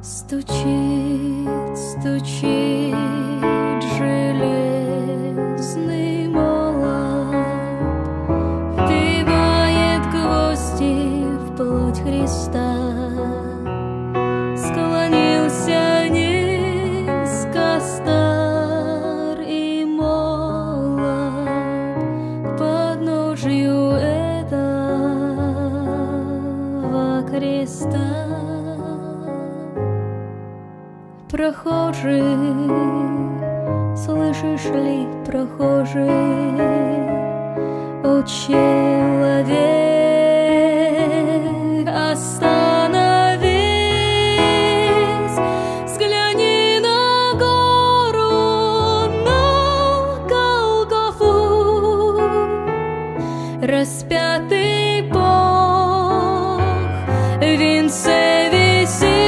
Стучит, стучит железный молот, вбивает гвозди в плоть Христа. Склонился низко стар и молод к подножию этого креста. Прохожий, слышишь ли, прохожий, о человек, остановись, взгляни на гору, на Голгофу, распятый Бог в венце висит.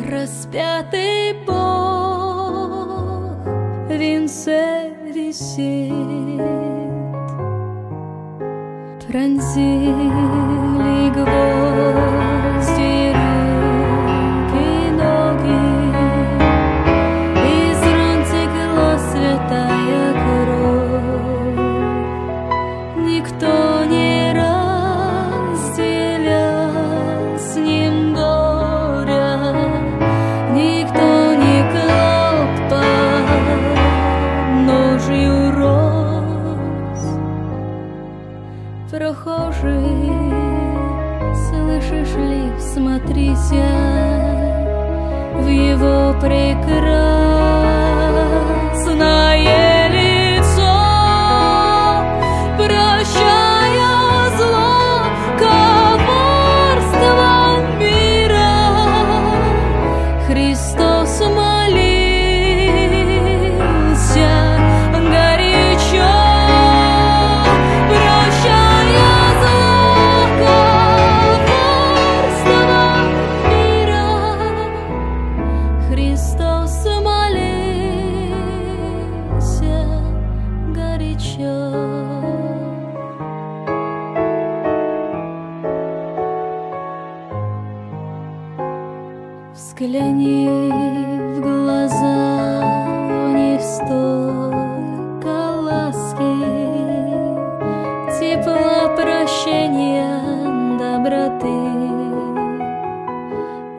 Распятый Бог в венце висит. Пронзили гвозди руки, ноги, из ран текла святая кровь. Никто не разделял с ним горя, никто не клал под ножью роз. Прохожий, слышишь ли, всмотрися в его прекрасное лицо, прощая зло, коварство мира. Христос молился горячо, прощая зло, коварство мира. Христос молился горячо. Взгляни в глаза, в них столько ласки, тепла, прощения, доброты.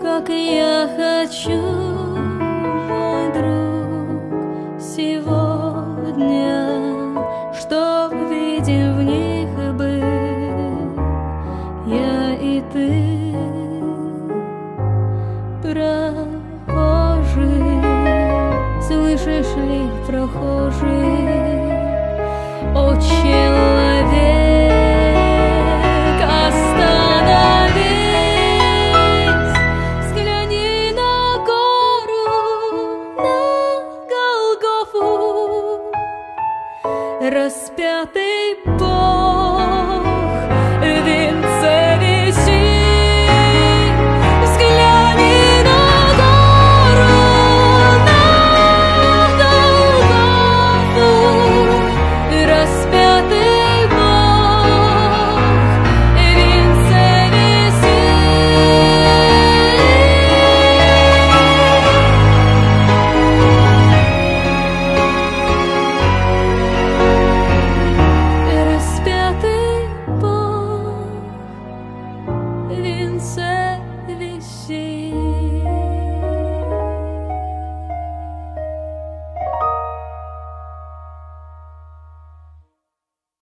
Как я хочу, мой друг, сегодня, чтоб видим в них быть я и ты. Прохожий, слышишь ли, прохожий, о человек, остановись, взгляни на гору, на Голгофу, распятый Бог.